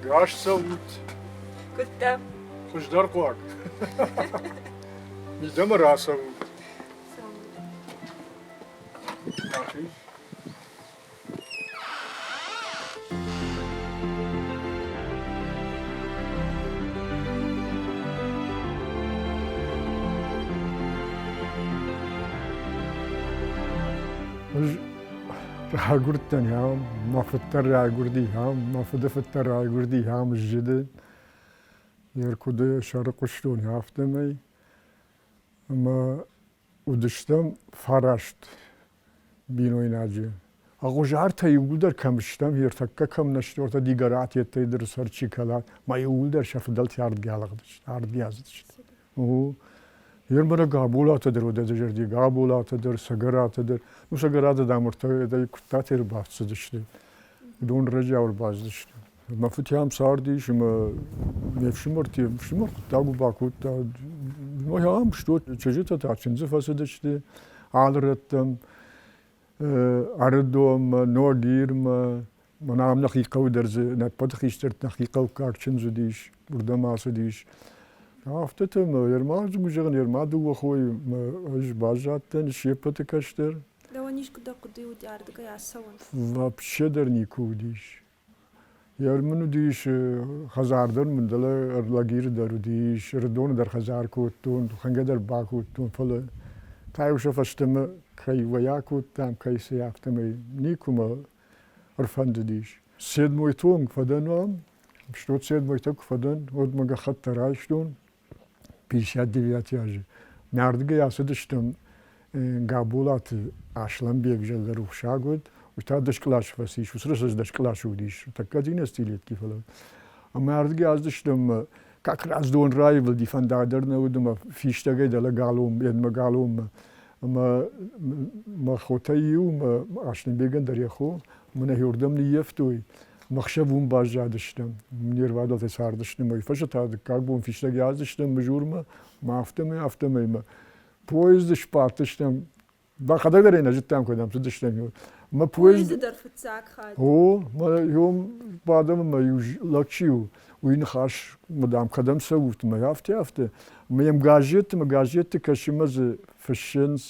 Yaş savut. Guttam. Kuşlar kuak. Bizde mi rahat savut? راگوردن هم مافتر راگوردی هم مافدفتر راگوردی هم zджыды yerkude şarkıştın haftamay ama uduştam faraşt bin oynacı. Ağuızarты Ægъуызарты kamıştam yer takka kamnaştı orta digarat yettidir sarçı kalat. Ma Ægъуызар şafdal yard gelagdı. Yard yazdı işte. O yer bana gabulatıdır o da zджыды gabulatıdır, sagaratıdır. Bu sagarada da murta da kutater bahsıdı işte. Don raja bazdı işte. Ma fıtyam sardı şuma mevşimorti şuma tagu bakut da no yam что çocukta taçınızı fasıdı işte. Alrattım ردم نوديرم منام نخيقة ودرز نبض خيشترت نخيقة وكاكشن زديش بردم عصديش عفتتم يرماز مجرن يرمادو وخوي اج баззадтен شيبت كشتر Да он ниш куда кудают ярдга я савон. Вообще дер никудиш. Ярмну диш хазардар мендала лагир дарудиш ردون در хазар коттун ханга در бакоттун фала тайуша фастема كي وياكو تام كي سيافتمي نيكوما أرفندديش سيد مويتوم فدنوام شتوت سيد مويتوك فدن ود مجا خط رايشتون بيشاد ديفياتياجي ناردگه ياسدشتم قابولات عشلان بيجل روح شاغود وتا دشكلاش فسيش وسرسز دشكلاش وديش تكادين استيليت كيفلا اما ناردگه ياسدشتم как раз дон райвел ди фандадерна удма фиштаге дала галум едма галум ما خوتایی و آشنی بیگن داری خو من هیردم نیفتوی مخشبون بازجادشتم منیر وادت ساردشتم میفشه تا دکار بون فیشتگ یازشتم مجورم ما افتم ما پویزدش پارتشتم با خدا دارین اجتام کدام سدشتم ما پویزد در فتزاک خاد او ما یوم بعدم ما یوج لکشیو وین خاش مدام کدام سوت ما یافته ما یم گاجیت کشیمز فشنس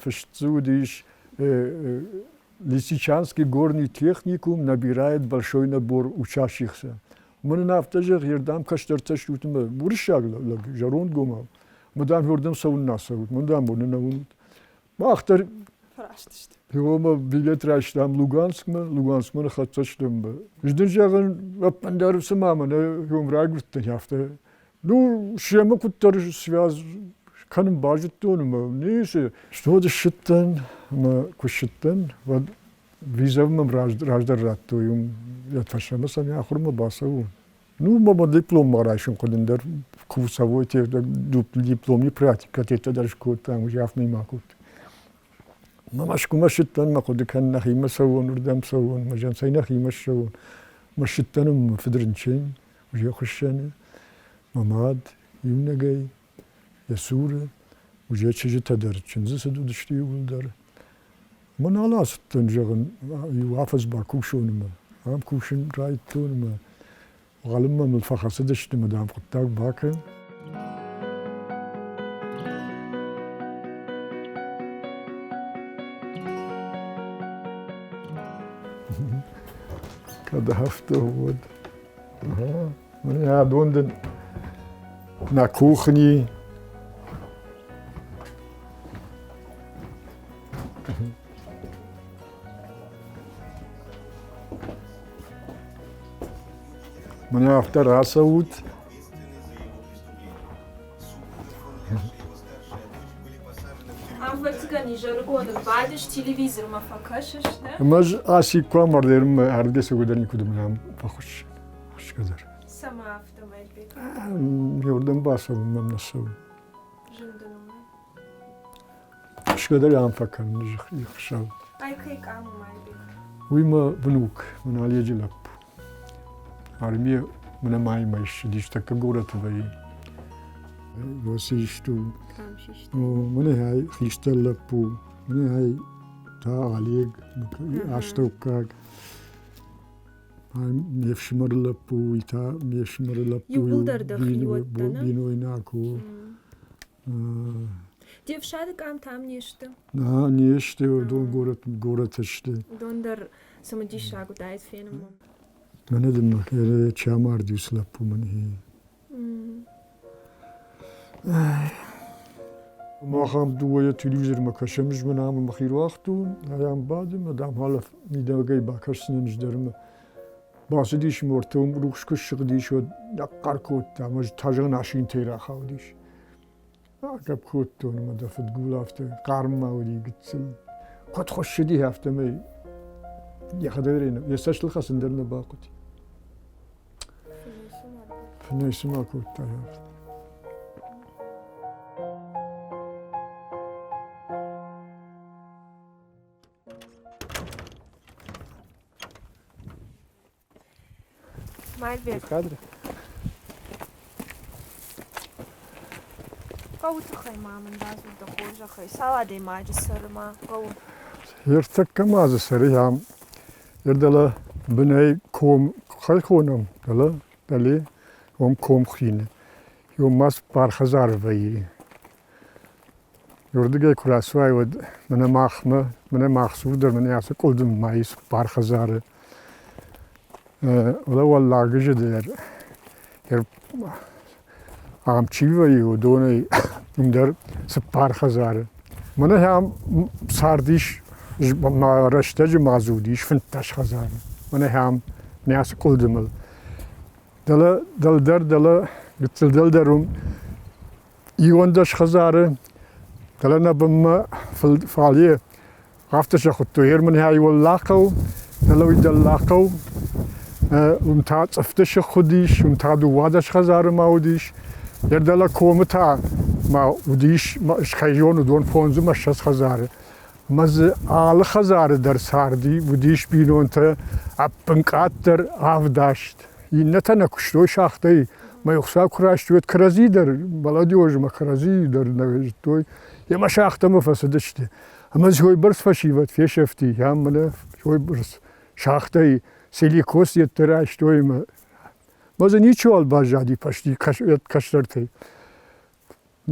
фэштзудиш Лисичанский горный техникум набирает большой набор учащихся. Мы на автожех ердам каштарца штутма буршаг жарон гома. Мы дам ердам саун насаут. Мы дам буны наун. Махтар фараштышты. Йома билет раштам Луганскман хатсаштым. Ждын жагын аппандар самамана йом рагурттан яфта. Ну шема куттар связ kanım bajut donum neyse что şitten ma kuşitten ve vizavım rajdar rattoyum yatfaşamasam ya xurma basavu ну мама диплом марашын кодендер курсовой те дипломный практика те даже код там уже афный макут мамашкума шitten ма код kan нахима савон урдам савон мажан сайна хима савон ма шиттеним фидринчен уже хушшаны мамад юмнагай Ясура, уже чижита дар, чинзы саду дышти Ægъуызар. Ман алас танжаган, юафаз ба кушонима, ам кушин райтонима, غالما من الفخر دشت مدام قطاق باكن. Kada hafta ود. من ja donden na kuchni. من after РСО-А. Амфатигани жаргоны бадиш телевизор ма факашиш, да? Маж аси камардерим ардесе гударни кудумнам пахуш. Хош кадар. Сама автомобиль. Йордан басов мамнасов. Жинданума. Хош кадар ям факан жихшав. Ай кайк аму майбик. Уйма внук, من عليه جلب. Армия من май майш, диш така город твои. Восишту. Мене хай хистеллапу, мене хай та Олег, аштокак. Mevşimarılappu, ita mevşimarılappu. Yubuldarda xiyotdana. Binoynaku. Девшады кам там нешті. Нешті, don город ішті. Дондар самадишагу дайт фенім. Мене демак, ері чамар дюслаппу мене. Махам дуая телевизор макашамж менам махир вақту. Аям бадым, адам халaf midagay bakarsın Zджыдырмы. Bası diş mortum ruxku şıqdiş o yaqqar kotta, ama tajın aşın tera xavdiş. Akab kotton ma da færdgul hafte qarma odi gitsil. Qat xoşdi hafte me. Yaxdayrina, yasaşlı xasındarna baqut. Fnayşma kotta hafte. Mæirбегмæ. Kadri. Qawtu xay mamın dazı da xoja xay. Salade macı sarma. Qaw. Yertakka mazı sarıyam. Yerdala bınay kom xayxonam. Dali kom xine. Yomas parxazar vayi. Yordige kurasvay od mene maxsudur mene yasa qoldum mayis parxazarı. Ola vallahi gıcıdır. Ağam çivayı o donay umdar spar khazarı. Mana ham sardiş raştacı mazudiş fintaş khazarı. Mana ham neyası qoldumul. Dala gitsil darum iwandaş khazarı. Dala nabımma faliye haftaşa khuttu yermen hay wallaqaw. Dala widallaqaw. تا صفتش خودیش تا دوادش خزار ما ودیش یردلا کومتا ما ودیش ما خیجون دون پونزو مشش خزاره مز آل خزاره در ساردی ودیش بینون تا اپنقات در آفداشت این نتنه کشتوی شاختی ما یخسا کراشتویت کرازی در بلادی وج ما کرازی در نوشتوی یه ما شاخته مفسدشتی اما زوی برس فشیوت فیشفتی هم منه زوی برس شاختی Silikos yettera iştoyma. Bazı niço al bajadi paşti kaşlartay.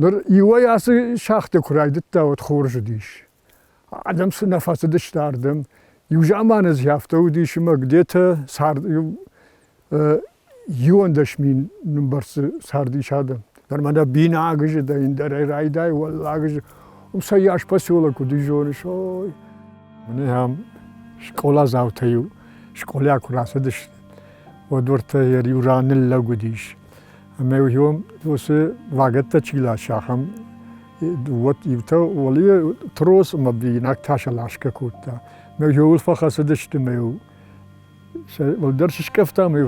Dur ivayası şaxte kuraydıt da ot xorju diş. Adam su nefası dıştardım. Yujamanız hafta udişime gdete sard yuandaşmin numbarsı sardiş adam. Darmada bina gıcı da ändær rayday vallahi gıcı. Sayyaş pasiola kudijoniş oy. Ne ham şkola zavtayu. Şkolya kurasıdır. O dörtte yer yuranın lagudis. Ama yom dosu vagetta çila şaham. Duvat ivta oliye tros ma binak taşalaşka kutta. Me yol fakasıdır me. Ol dersiş kafta me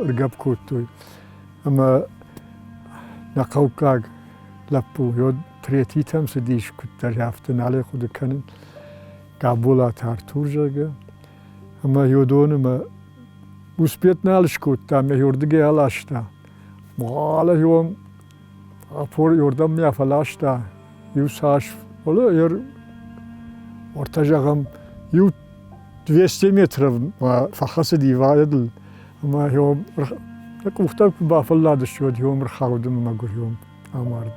rgab kuttu. Ama nakavkag lappu yod tretitam sediş kuttar hafta nale kudukanın. Kabula tarturjaga. Ama yodonuma uspětnálšku tam je jordige alašta. Ale jom apor yordam ya falaşta. Yusaş ola yer ortacağım yu 200 metre fakası divayedil. Ama yom muhtar bafalladı şu yom rxavdım magur yom amardı.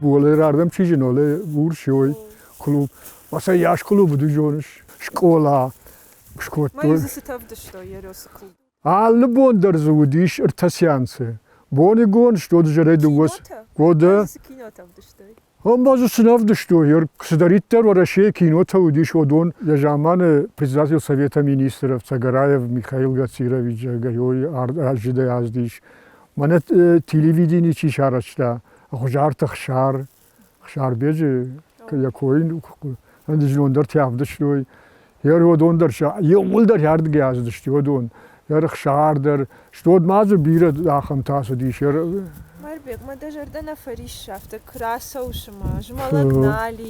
Bu olay rardam çijin olay vur şoy. Klub, masa yaş klubu düzüyormuş, şkola, şkottu. Mayızı tavdıştı yarısı klub. Alle bondar zudiş ertasyansı. Boni gon što džere dugos. Goda. Mayızı kino tavdıştı. Bazı sınav düştü. Yer kısaritler var şey kino tavdiş odon. Ya zamanı председатель Совета министров Цагараев Михаил Гацирович Гаёй Зджыды yazdiş. Mana televizyon içi şaraçta. Zđыд xşar beci. Yakoyun, andijlondar tavdıştı. Yer odondar şa, yolдар yardı yazdıştı odon. Yer xşardır. Stod mazı bire daxam tasu diş yer. Mæirбегмæ dajırda nafariş şafta krasa uşma, jmalak nali.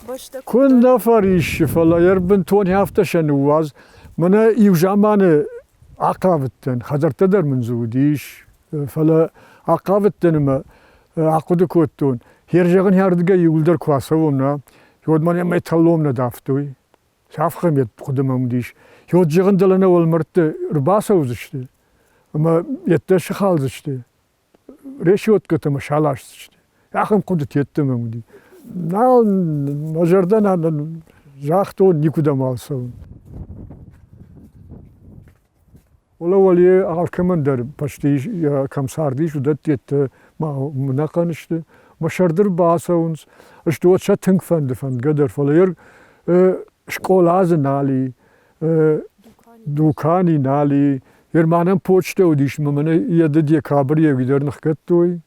Başta kun nafariş fala yer bin ton hafta şanuvaz. Mana yuvjamanı aqavitten, hazartadar munzudiş. Fala aqavitten ma aqudu kotton. Her jağın yardıga yolдар kvasavomna. Yodman ya metallomna daftoy. Şafkım yet kudumum diş. Yo cığındalına olmırttı. Rbasavuz işte. Ama yette şıkhalız işte. Reşiyot kıtımı şalaşız işte. Yakım kudut yettimim diye. Na majardan жахто никуда малсавын. Ола вали алкамандар почти камсардиш удат етте мунаканышты. Машардыр басавынс. Что отша тыңфанды фан гадар фалайыр школазы нали дукани нали ер манам почта удиш мамана яды декабр евгидер нахкаттой.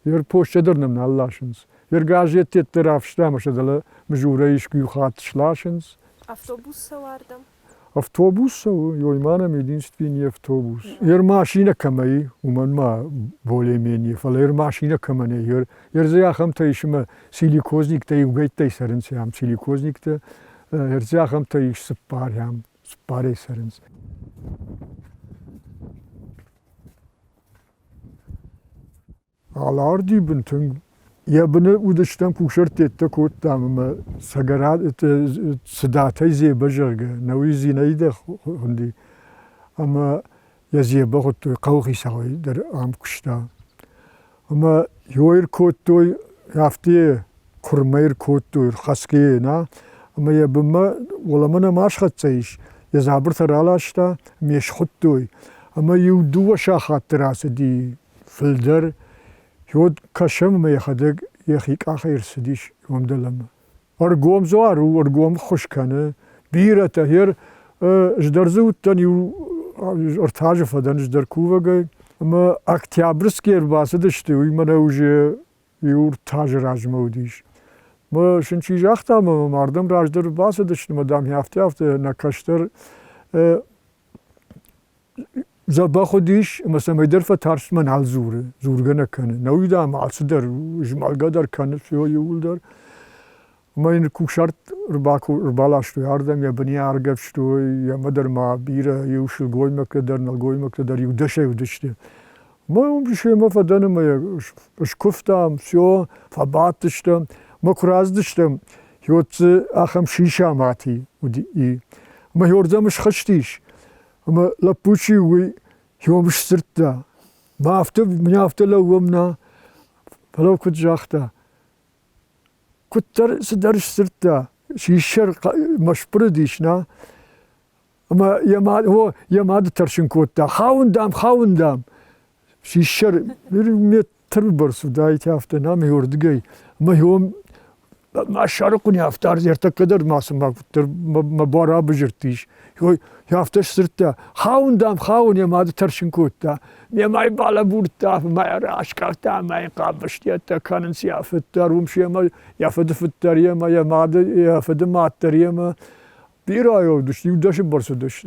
Ер почтадырным наллашынс. Ер газет еттер афштамашадала мжурайш кюхатшлашынс. Автобус вардам. Автобус, йойманам единственный автобус. Ер машина камай, уман ма более-менее, фала ер машина камане, ер зяхам таишма силикозник та югайт та саренсям силикозник та ер зяхам таиш спарям спаре саренс. Alardi bintun ya bunu udıştan kuşart ette kottam ama sagarat sıdatay zebajırga navi zinayda hundi ama ya zeba kottu qawqi sawi der am kuşta ama yoyr kottu hafti kurmayr kottu khaski na ama ya bima walamana maşxatsayış ya zabır taralaşta meş khottu ama yudu şaxatrası di filder يود كشم ما يخدق يخيك آخر سديش يوم دلما. أرجوم زوارو أرجوم خوش كانه بيرة تهير جدرزوت تانيو ارتاج فدان جدر كوفا جاي أما أكتيابرس كير باسدشتي ويمنا وجه يور تاج راج موديش. ما شنشي جاختا ما مردم راج در باسدشتي مدام هفته نکشتر زبا خودیش مثلا میدر فتارش من حال زورگه نکنه نویده هم حال در جمالگه در کنه سیاه یول در ما این کوشارت ربالاش توی اردم یا بنی ارگفش توی یا مدر ما بیره یوشل گوی مکدر نل گوی مکدر یودشته ما اون بیشه ما فدانم ما اش کفتم سیاه فباتشتم ما کرازدشتم یوت آخم شیشه ماتی ما یوردمش خشتیش ama lapuchi wi yom sirtta ma hafta lawmna falaw kut jaxta kuttar sidar sirtta shishar mashpurdishna ama yamad tarshin kotta khawndam shishar bir metr bursu dayt hafta nam yordigay ama yom ما شارقني أفتار زيرت قدر ما سمع كتر ما بارا بجرتيش هو يافتش صرت خاون يا ما ترشن كوتا يا ما يبالا بورتا ما يراش كارتا ما يقابش يا كان سيا فتر ومشي ما يفد فتر يا ما يفد ما تر يا ما بيرايو دش يودش برسو دش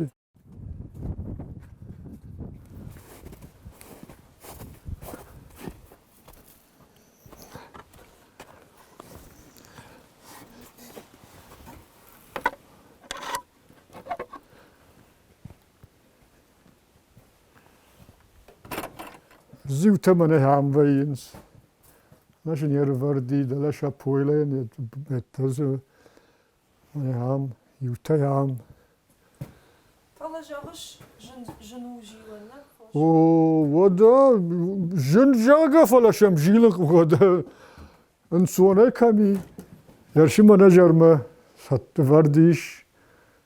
زیوت من هم وینس نشین یه وردی دلش پویله نیت من هم یوته هم حالا جاهش جنو جیلن نه او ودا جن جاگه فلاشم جیلن ودا انسونه کمی یرشی من جرمه ست وردیش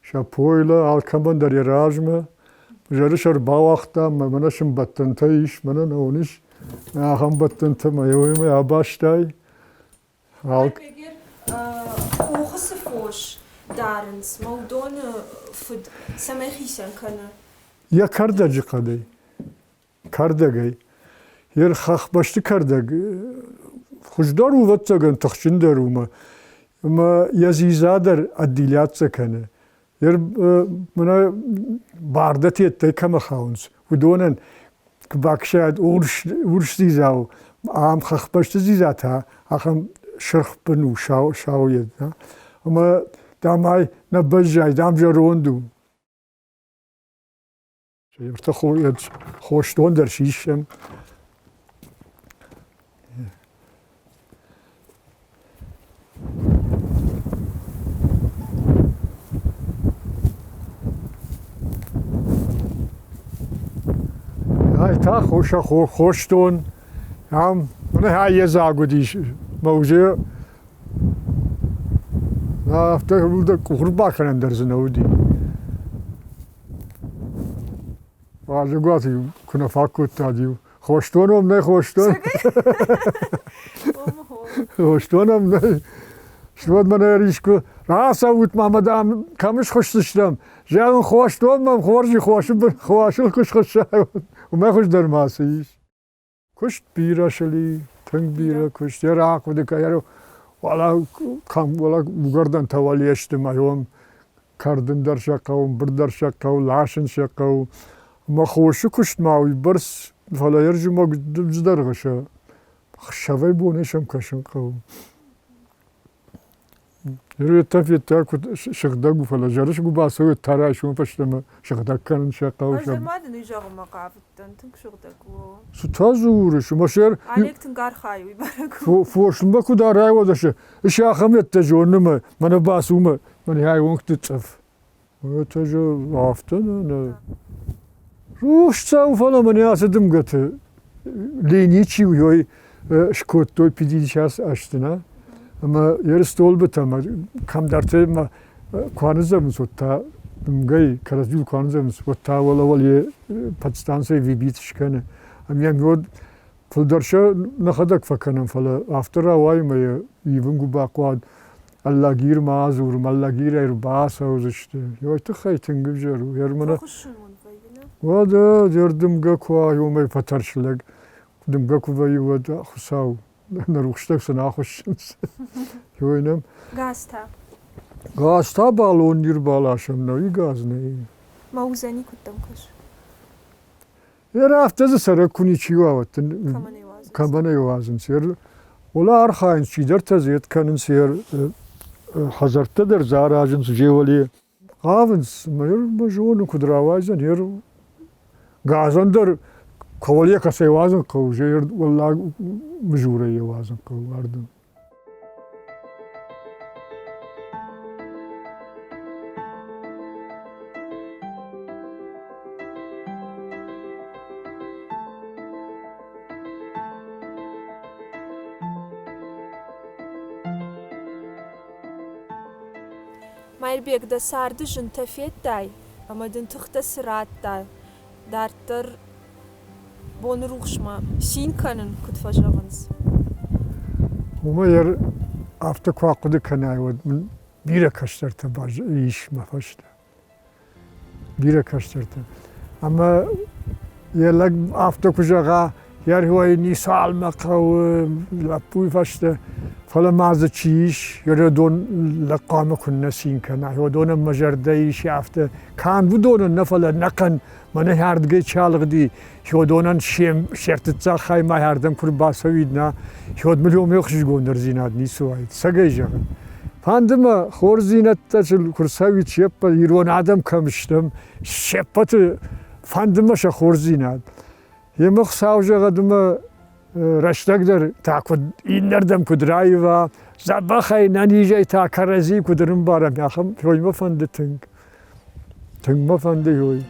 شپویله alkaman در راجمه جرشر باوقتا منشم بطنتایش منن اونش هم بطنتا مایویم آباشتای halk eğer oğusu foş darınız mevdon fıd samahisen kana ya kardacı kaday kardagay yer xaq başlı kardag خوشدار و واتساگن تخشن دارم ما یزیزادر ادیلیات کنه yer mana bardati ette kama khauns udonn kbakshad ursh dizau am khakhpashti zizata akham shirkh benu shawiyed ama damay nabajay damjarondu yerta khoyed khoshton der shishem تا خوشتون هم من های زاگودیش موجه نافته بود قربا کنن در زنودی واجگاتی کنه فاکوت تادیو خوشتونم نه خوشتون خوشتونم نه شود من ریشکو راسا بود مامدام کمش خوش داشتم جان خوشتونم خورجی خوشل خوش و من خوش در ماسیش کشت بیرا شلی تنگ بیرا کشت یه راک بوده که یارو والا کام والا بگردن توالی اجتماعیم کردن در شقاوم بردر شقاو لاشن شقاو ما خوشی کشت ماوی برس فلا یرجی ما جدر غشه شوی بونشم کشن قاو یرو تفیت تا کد شقدق فلا جرش گو باسوی تراشون پشتم شقدق کنن شقاو شم. از ما دنیجا ما قافتن تنگ شقدقو. ستازورش ماشر. عليك تنقار خايوي بركو. فورشن بكو دارای وداشه. إيش آخم يتجون من باسوم من هاي وقت تطف. يتجو عافتن أنا. روش تساو فلا من ياسدم قت لينيتشي وياي شكوت توي بدي شاس أشتنا. اما يرستول بتم كم درته ما كوانزم سوتا مگای کرازیل كوانزم سوتا ولی پاکستان سه ویبیتش کنه ام یاد فلدرشه نخدک فکنم فلا افترا وای ما یونگو باقواد الله گیر مازور الله گیر ارباس اوزشته یو تخی تنگب جرو یرمنا واد یردم گکوا یومی پترشلگ دم گکوا یود خساو نروشتك سناخوشنس يوينم غاستا بالون ير بالاشم نوي غاز ني موزني كنتمكش يرافت از سركوني چيوات كمانه يوازن سير ولا ارخاين چيدر تزيت كانن سير حضرت در زاراجن سجيولي قاونس مير مجون كدراوازن ير غازن در کوالیه کسی وازن کو جیر والله مجوره وازن کو واردم. Mæirbeg da sardı Zджыды I Фæрдгуытæ ama den tuchta sratta darter bonruchma sin können kut verjavens. Oma yer afta kwaqdı kanay wad bira kaştarta baj iş mafaşta. Bira kaştarta. Ama yerlag afta kujaga yer huay nisal maqaw lapuy faşta فلا مازه چیش یادون لقامه کنه سین کنه یادون مجردی شافته کان بودون نفلا نکن من هردگی چالقدی یادونن شرط تزخای ما هردم کر باسوید نه یاد ملیوم یخش گوندر زیناد نیسوید سگی جان فاندم خور زینت تجل کر سوید شپ ایران آدم کمشتم شپت فاندمش خور زیناد یه مخصوص قدم رشتگ در تاکد این نردم کدرایی و زبخای ننیجای تا کرزی کدرم بارم یخم فیلم فنده تنگ ما فنده هوی